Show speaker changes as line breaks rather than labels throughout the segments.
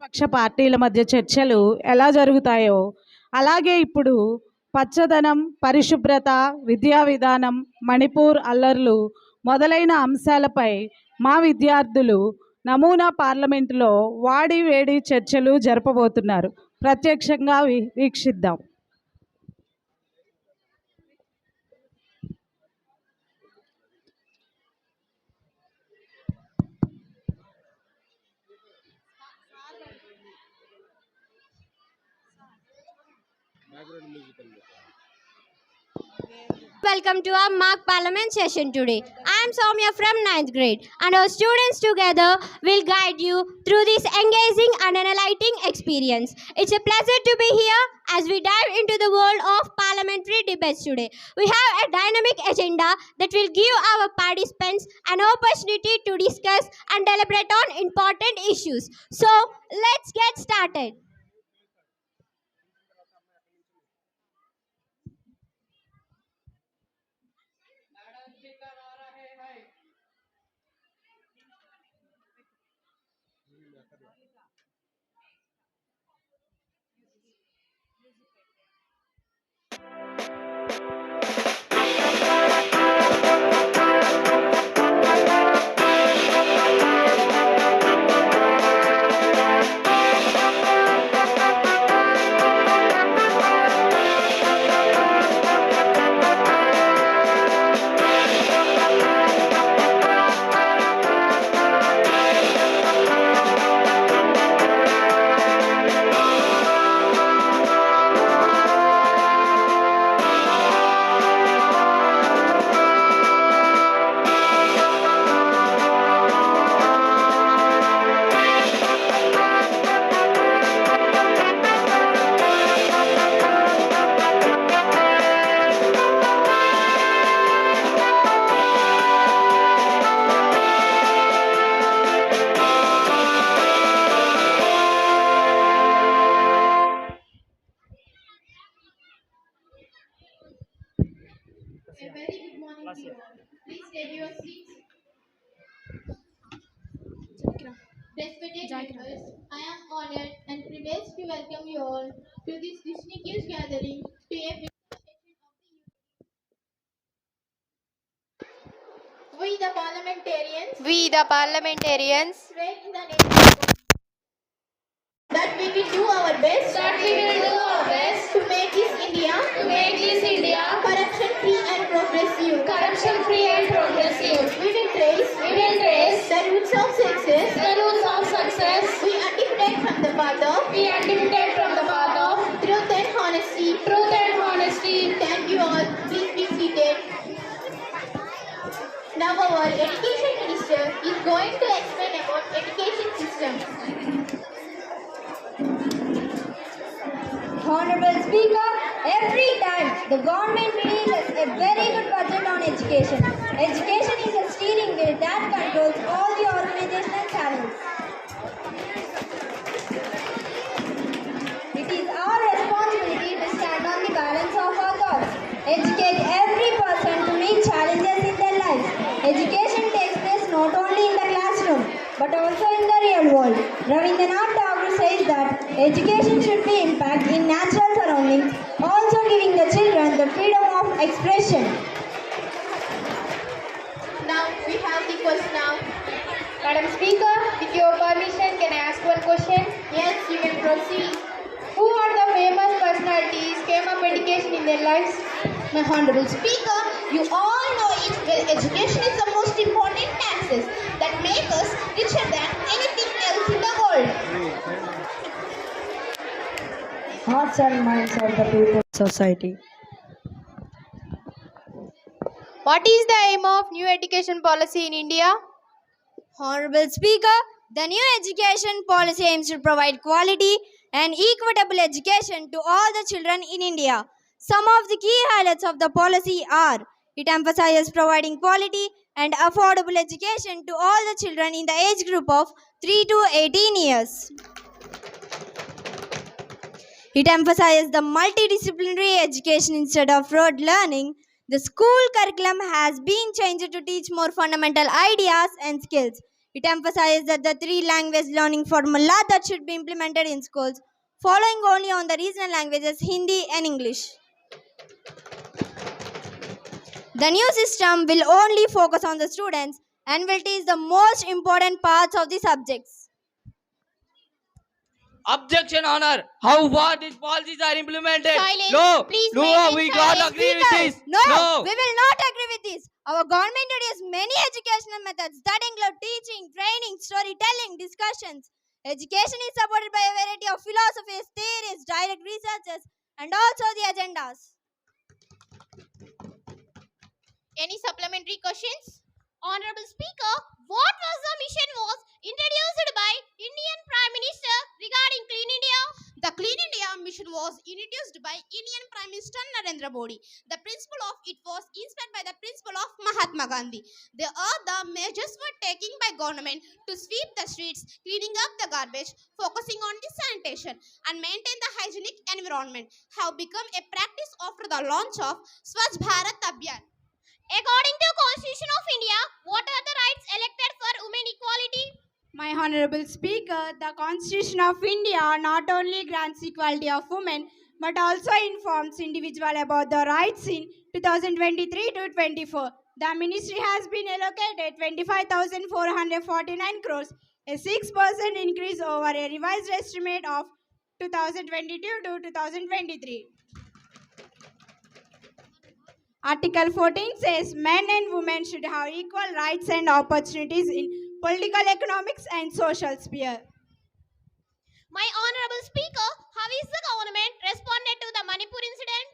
పక్ష పార్టీల మధ్య చర్చలు ఎలా జరుగుతాయో అలాగే ఇప్పుడు పచ్చదనం, పరిశుభ్రత, విద్యా విధానం, మణిపూర్ అల్లర్లు మొదలైన అంశాలపై మా విద్యార్థులు నమూనా పార్లమెంటులో వాడి వేడి చర్చలు జరపబోతున్నారు. ప్రత్యక్షంగా వీక్షిద్దాం.
Welcome to our mock parliament session today. I am Soumya from 9th grade and our students together will guide you through this engaging and enlightening experience. It's a pleasure to be here as we dive into the world of parliamentary debates today. We have a dynamic agenda that will give our participants an opportunity to discuss and deliberate on important issues. So, let's get started.
A very good morning to you all. Please take your seats. Respected members, I am honored and privileged to welcome you all to this distinguished gathering to a session of the youth. We the parliamentarians swear in the name of God that we will do our best to make this India corruption free and progressive. We will trace the roots of success. We articulate from the path of truth and honesty. Thank you all. Please be seated. Now our education minister is going to explain about education system.
Honorable Speaker, every time the government releases a very good budget on education. Education is a steering wheel that controls all the organizational channels. It is our responsibility to stand on the balance of our thoughts. Educate every person to meet challenges in their lives. Education takes place not only in the classroom but also in the real world. Rabindranath Tagore says that education should be impact in natural surroundings, also giving the children the freedom of expression.
Now we have the question now.
Madam Speaker, with your permission, can I ask one question?
Yes, you can proceed.
Who are the famous personalities came up education in their lives?
My Honorable Speaker, you all know it well. Education is the most important taxes that make us richer than anything else in the world.
Hearts and minds of the people society.
What is the aim of new education policy in India?
Honorable Speaker, the new education policy aims to provide quality and equitable education to all the children in India. Some of the key highlights of the policy are: it emphasizes providing quality and affordable education to all the children in the age group of 3 to 18 years. It emphasizes the multidisciplinary education instead of rote learning. The school curriculum has been changed to teach more fundamental ideas and skills. It emphasizes that the three language learning formula that should be implemented in schools, following only on the regional languages Hindi and English. The new system will only focus on the students and will teach the most important parts of the subjects.
Objection, Honor. How far these policies are implemented?
Silence.
No,
Please
no,
maintain
we
silence.
can't agree with this.
No, we will not agree with this. Our government introduced many educational methods that include teaching, training, storytelling, discussions. Education is supported by a variety of philosophies, theories, direct researches, and also the agendas.
Any supplementary questions? Honorable Speaker, what was the mission was introduced by Indian Prime Minister regarding Clean India? The Clean India mission was introduced by Indian Prime Minister Narendra Modi. The principle of it was inspired by the principle of Mahatma Gandhi. The measures were taken by government to sweep the streets, cleaning up the garbage, focusing on the sanitation and maintain the hygienic environment have become a practice after the launch of Swachh Bharat Abhiyan. According to Constitution of India, what are the rights elected for women equality?
My Honorable Speaker, the Constitution of India not only grants equality of women but also informs individuals about the rights in 2023 to 24. The ministry has been allocated 25,449 crores, a 6% increase over a revised estimate of 2022 to 2023. Article 14 says men and women should have equal rights and opportunities in political, economics, and social sphere.
My Honorable Speaker, how is the government responded to the Manipur incident?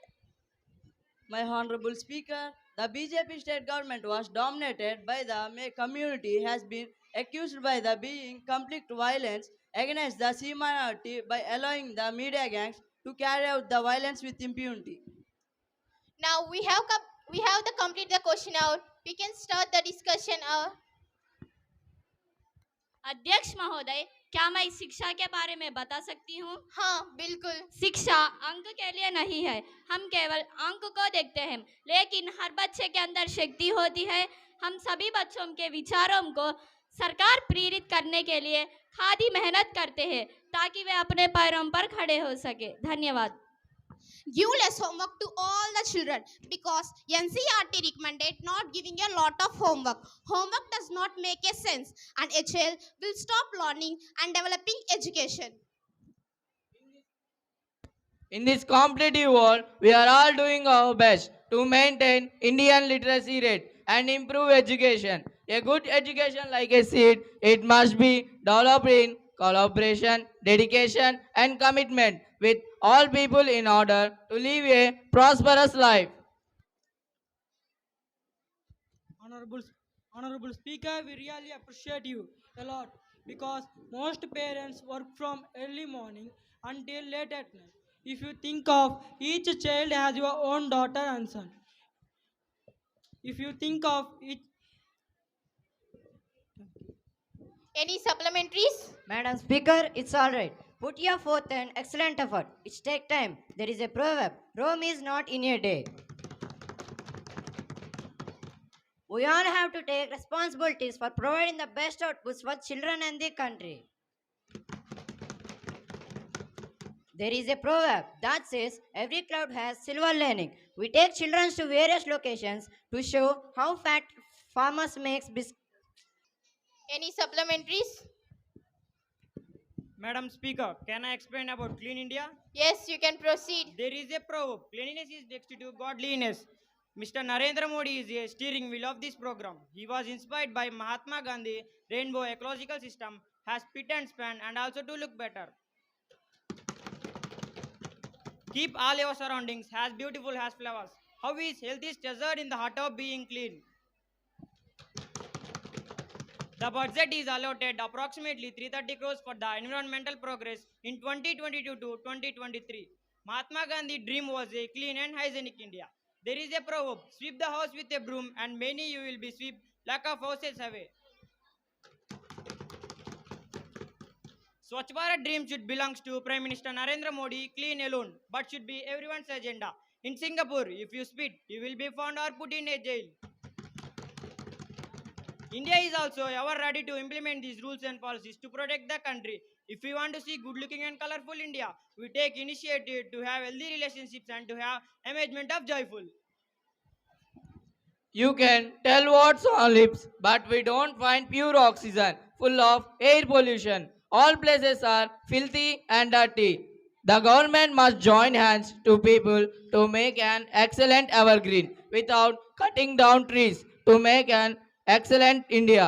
My Honorable Speaker, the BJP state government was dominated by the May community has been accused by the being conflict violence against the C minority by allowing the media gangs to carry out the violence with impunity.
Now we have to complete the question out. We can start the discussion out.
अध्यक्ष महोदय, क्या मैं शिक्षा के बारे में बता सकती हूँ?
हाँ, बिल्कुल।
शिक्षा अंक के लिए नहीं है, हम केवल अंक को देखते हैं, लेकिन हर बच्चे के अंदर शक्ति होती है। हम सभी बच्चों के विचारों को सरकार प्रेरित करने के लिए खादी मेहनत करते हैं ताकि वे अपने पैरों पर खड़े हो सके। धन्यवाद।
Give less homework to all the children because NCERT recommended not giving a lot of homework. Homework does not make a sense and a child will stop learning and developing education.
In this competitive world, we are all doing our best to maintain Indian literacy rate and improve education. A good education like a seed, it must be developed in collaboration, dedication and commitment with all people in order to live a prosperous life.
Honorable Speaker, we really appreciate you a lot because most parents work from early morning until late at night. If you think of each child as your own daughter and son, if you think of each.
Any supplementaries?
Madam Speaker, it's all right. Put your forth and excellent effort. It takes time. There is a proverb, Rome is not in a day. We all have to take responsibilities for providing the best outputs for children and the country. There is a proverb that says every cloud has silver lining. We take children to various locations to show how fat farmers make biscuits.
Any supplementaries?
Madam Speaker, can I explain about Clean India?
Yes, you can proceed.
There is a proverb, cleanliness is next to godliness. Mr. Narendra Modi is a steering wheel of this program. He was inspired by Mahatma Gandhi. Rainbow ecological system has spit and span and also to look better. Keep all your surroundings as beautiful as flowers. How is health is treasured in the heart of being clean. The budget is allotted approximately 330 crores for the environmental progress in 2022 to 2023. Mahatma Gandhi's dream was a clean and hygienic India. There is a proverb, sweep the house with a broom and many you will be swept lack of houses away. Swachh Bharat dream should belong to Prime Minister Narendra Modi, clean alone, but should be everyone's agenda. In Singapore, if you spit, you will be found or put in a jail. India is also ever ready to implement these rules and policies to protect the country. If we want to see good looking and colorful India, we take initiative to have healthy relationships and to have amazement of joyful.
You can tell what's on lips, but we don't find pure oxygen, full of air pollution. All places are filthy and dirty. The government must join hands to people to make an excellent evergreen without cutting down trees to make an excellent India.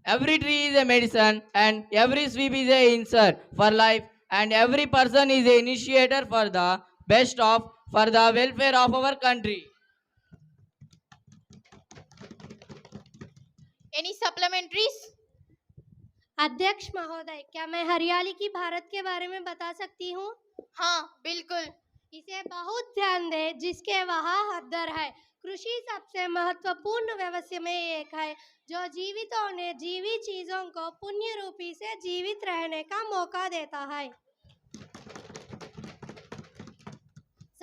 Every tree is a medicine and every sweep is a insert for life and every person is an initiator for the best of for the welfare of our country.
Any supplementaries?
अध्यक्ष महोदय, क्या मैं हरियाली की भारत के बारे में बता सकती हूँ?
हाँ, बिल्कुल।
इसे बहुत ध्यान दें, जिसके वहाँ हदर है। कृषि सबसे महत्वपूर्ण व्यवसाय में एक है जो जीवितों ने जीवित चीजों को पुण्य रूपी से जीवित रहने का मौका देता है।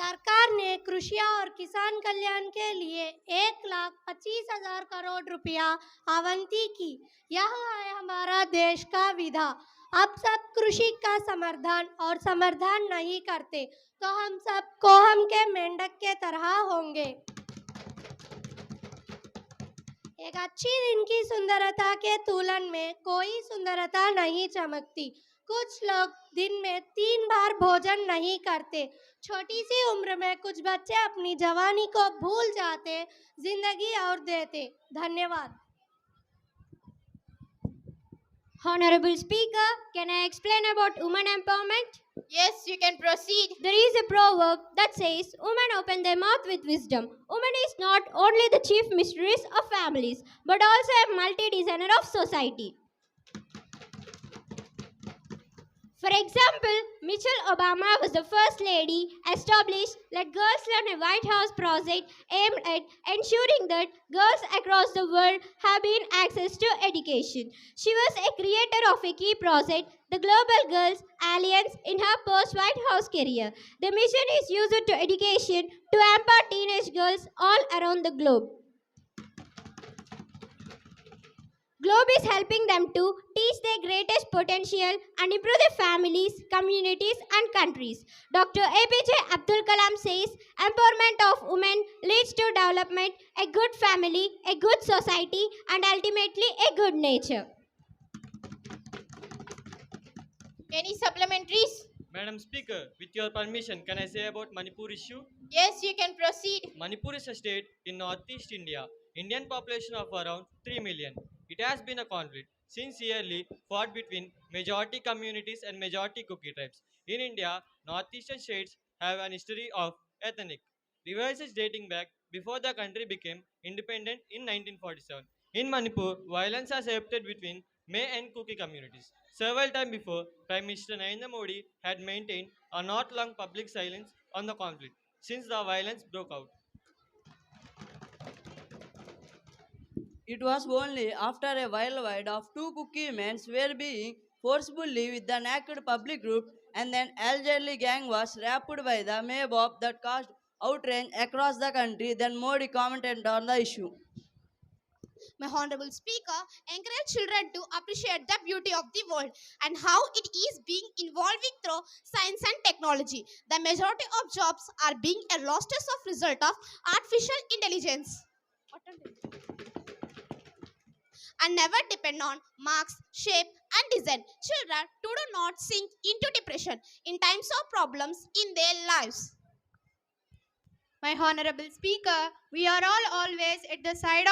सरकार ने कृषि और किसान कल्याण के लिए 1,25,000 करोड़ रुपया आवंटित की। यह है हमारा देश का विधा। अब सब कृषि का समर्थन और समर्थन नहीं करते तो हम सब कोहम के मेंढक के तरह होंगे। एक अच्छी दिन की सुंदरता के तुलन में कोई सुंदरता नहीं चमकती। कुछ लोग दिन में 3 बार भोजन नहीं करते। छोटी सी उम्र में कुछ बच्चे अपनी जवानी को भूल जाते, जिंदगी और देते। धन्यवाद।
Honorable Speaker, can I explain about women empowerment?
Yes, you can proceed.
There is a proverb that says, women open their mouth with wisdom. Women is not only the chief mistress of families, but also a multi-designer of society. For example, Michelle Obama was the first lady established Let Girls Learn a White House project aimed at ensuring that girls across the world have been access to education. She was a creator of a key project, the Global Girls Alliance, in her post-White House career. The mission is used to education to empower teenage girls all around the globe. Globe is helping them to teach their greatest potential and improve their families, communities and countries. Dr. APJ Abdul Kalam says, empowerment of women leads to development, a good family, a good society and ultimately a good nature.
Any supplementaries?
Madam Speaker, with your permission, can I say about Manipur issue?
Yes, you can proceed.
Manipur is a state in northeast India. Indian population of around 3 million. It has been a conflict since yearly fought between majority communities and majority Kuki tribes. In India, northeastern states have an history of ethnic revisions dating back before the country became independent in 1947. In Manipur, violence has erupted between May and Kuki communities. Several times before, Prime Minister Narendra Modi had maintained a not long public silence on the conflict since the violence broke out.
It was only after a whirlwind of 2 Kuki men were being forcibly with the naked public group and then elderly gang was raped by the Maybob that caused outrage across the country. Then Modi commented on the issue.
My Honorable Speaker, encourage children to appreciate the beauty of the world and how it is being evolving through science and technology. The majority of jobs are being lost as a result of artificial intelligence and never depend on marks, shape and design. Children do not sink into depression in times of problems in their lives.
My Honorable Speaker, we are all always at the side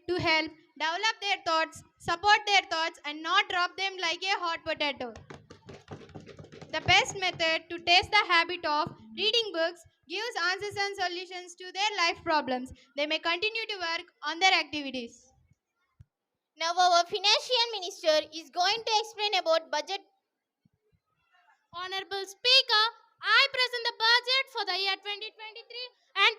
to help develop their thoughts, support their thoughts and not drop them like a hot potato. The best method to test the habit of reading books gives answers and solutions to their life problems. They may continue to work on their activities.
Now our Financial Minister is going to explain about budget.
Honorable Speaker, I present the budget for the year 2023 and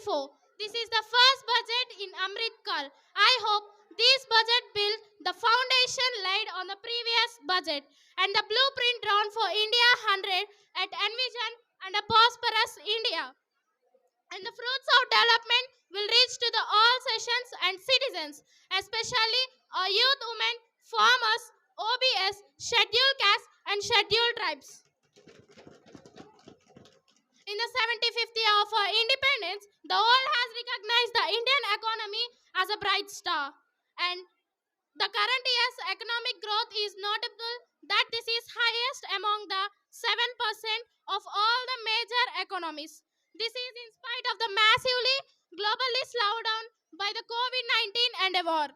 2024. This is the first budget in Amrit Kal. I hope this budget builds the foundation laid on the previous budget and the blueprint drawn for India 100 at Envision and a prosperous India.
And the fruits of development will reach to the all sessions and citizens, especially our youth, women, farmers, OBS, scheduled castes, and scheduled tribes. In the 75th year of our independence, the world has recognized the Indian economy as a bright star. And the current year's economic growth is notable that this is highest among the 7% of all the major economies. This is in spite of the massively globally slowdown by the COVID-19 and a war.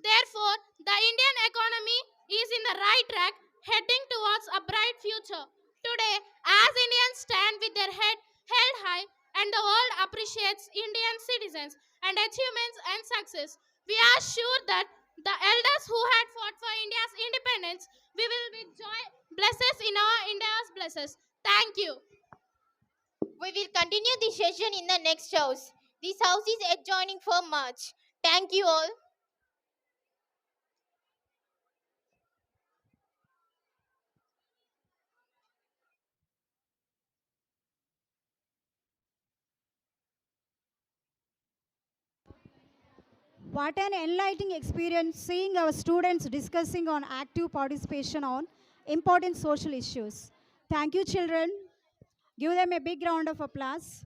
Therefore, the Indian economy is in the right track, heading towards a bright future. Today, as Indians stand with their head held high and the world appreciates Indian citizens and achievements and success, we are sure that the elders who had fought for India's independence, we will with joy blesses in our India's blesses. Thank you.
We will continue the session in the next house. This house is adjoining for March. Thank you all.
What an enlightening experience seeing our students discussing on active participation on important social issues. Thank you, children. Give them a big round of applause.